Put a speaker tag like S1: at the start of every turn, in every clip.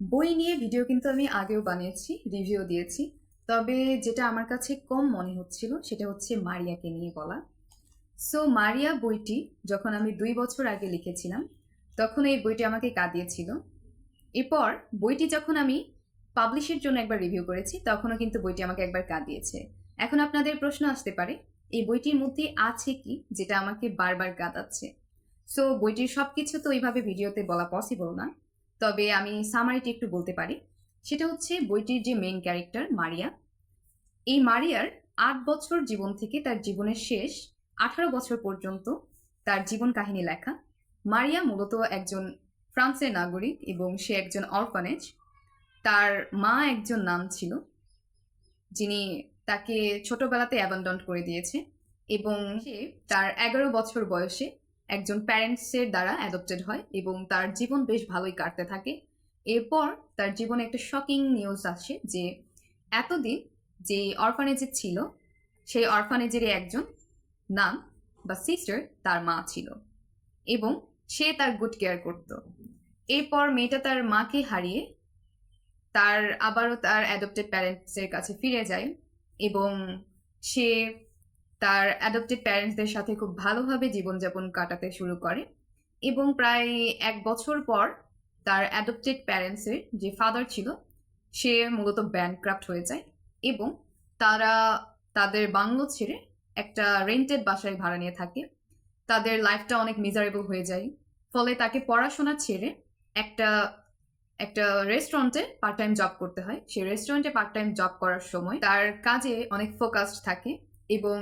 S1: বই নিয়ে ভিডিও কিন্তু আমি আগেও বানিয়েছি, রিভিউ দিয়েছি। তবে যেটা আমার কাছে কম মনে হচ্ছিল সেটা হচ্ছে মারিয়াকে নিয়ে বলা। সো মারিয়া বইটি যখন আমি 2 বছর আগে লিখেছিলাম, তখন এই বইটি আমাকে কাঁদিয়েছিল। এরপর বইটি যখন আমি পাবলিশের জন্য একবার রিভিউ করেছি, তখনও কিন্তু বইটি আমাকে একবার কাঁদিয়েছে। এখন আপনাদের প্রশ্ন আসতে পারে, এই বইটির মধ্যে আছে কি যেটা আমাকে বারবার কাঁদাচ্ছে? সো বইটির সবকিছু তো ওইভাবে ভিডিওতে বলা পসিবল না, তবে আমি সামারিটি একটু বলতে পারি। সেটা হচ্ছে বইটির যে মেইন ক্যারেক্টার মারিয়া, এই মারিয়ার 8 বছর জীবন থেকে তার জীবনের শেষ 18 বছর পর্যন্ত তার জীবন কাহিনী লেখা। মারিয়া মূলত একজন ফ্রান্সের নাগরিক এবং সে একজন অরফানেজ। তার মা একজন নান ছিল, যিনি তাকে ছোটবেলাতে অ্যাবান্ডন করে দিয়েছে, এবং সে তার 11 বছর বয়সে একজন প্যারেন্টসের দ্বারা অ্যাডপ্টেড হয় এবং তার জীবন বেশ ভালোই কাটতে থাকে। এরপর তার জীবনে একটা শকিং নিউজ আসে যে এতদিন যে অরফানেজে ছিল, সেই অরফানেজেরই একজন নান বা সিস্টার তার মা ছিল এবং সে তার গুড কেয়ার করত। এরপর মেয়েটা তার মাকে হারিয়ে তার আবারও তার অ্যাডপ্টেড প্যারেন্টসের কাছে ফিরে যায় এবং সে তার অ্যাডপ্টেড প্যারেন্টসদের সাথে খুব ভালোভাবে জীবনযাপন কাটাতে শুরু করে। এবং প্রায় 1 বছর পর তার অ্যাডপ্টেড প্যারেন্টসের যে ফাদার ছিল, সে মূলত ব্যাংকক্রাফট হয়ে যায় এবং তারা তাদের বাংলো ছেড়ে একটা রেন্টেড বাসায় ভাড়া নিয়ে থাকে। তাদের লাইফটা অনেক মিজারেবল হয়ে যায়। ফলে তাকে পড়াশোনা ছেড়ে একটা একটা রেস্টুরেন্টে পার্ট টাইম জব করতে হয়। সে রেস্টুরেন্টে পার্ট টাইম জব করার সময় তার কাজে অনেক ফোকাসড থাকে এবং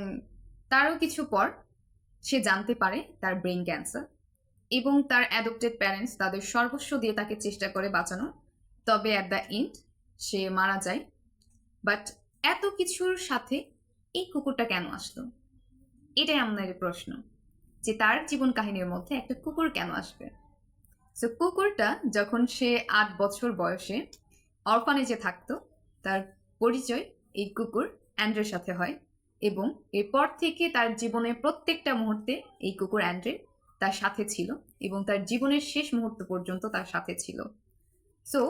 S1: তারও কিছু পর সে জানতে পারে তার ব্রেন ক্যান্সার, এবং তার অ্যাডপ্টেড প্যারেন্টস তাদের সর্বস্ব দিয়ে তাকে চেষ্টা করে বাঁচানোর। তবে অ্যাট দ্য এন্ড সে মারা যায়। বাট এত কিছুর সাথে এই কুকুরটা কেন আসলো? এটাই আমাদের প্রশ্ন, যে তার জীবন কাহিনীর মধ্যে একটা কুকুর কেন আসবে? সো কুকুরটা যখন সে 8 বছর বয়সে অরফানেজে থাকতো, তার পরিচয় এই কুকুর অ্যান্ড্রের সাথে হয় এবং এরপর থেকে তার জীবনের প্রত্যেকটা মুহূর্তে এই কুকুর অ্যান্ড্রে তার সাথে ছিল এবং তার জীবনের শেষ মুহূর্ত পর্যন্ত তার সাথে ছিল। সো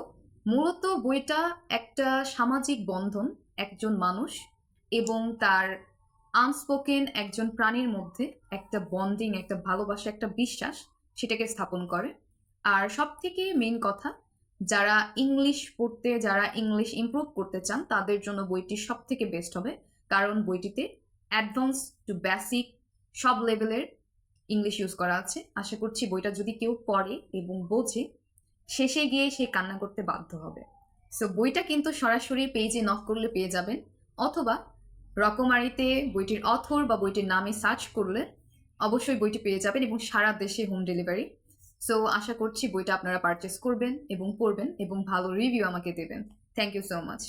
S1: মূলত বইটা একটা সামাজিক বন্ধন, একজন মানুষ এবং তার আনস্পোকেন একজন প্রাণীর মধ্যে একটা বন্ডিং, একটা ভালোবাসা, একটা বিশ্বাস, সেটাকে স্থাপন করে। আর সব থেকে মেইন কথা, যারা ইংলিশ পড়তে, যারা ইংলিশ ইমপ্রুভ করতে চান, তাদের জন্য বইটি সব থেকে বেস্ট হবে, কারণ বইটিতে অ্যাডভান্স টু বেসিক সব লেভেলের ইংলিশ ইউজ করা আছে। আশা করছি বইটা যদি কেউ পড়ে এবং বোঝে, শেষে গিয়ে সে কান্না করতে বাধ্য হবে। সো বইটা কিন্তু সরাসরি পেজে নক করলে পেয়ে যাবেন, অথবা রকমারিতে বইটির অথর বা বইটির নামে সার্চ করলে অবশ্যই বইটি পেয়ে যাবেন এবং সারা দেশে হোম ডেলিভারি। সো আশা করছি বইটা আপনারা পারচেস করবেন এবং পড়বেন এবং ভালো রিভিউ আমাকে দেবেন। Thank you so much.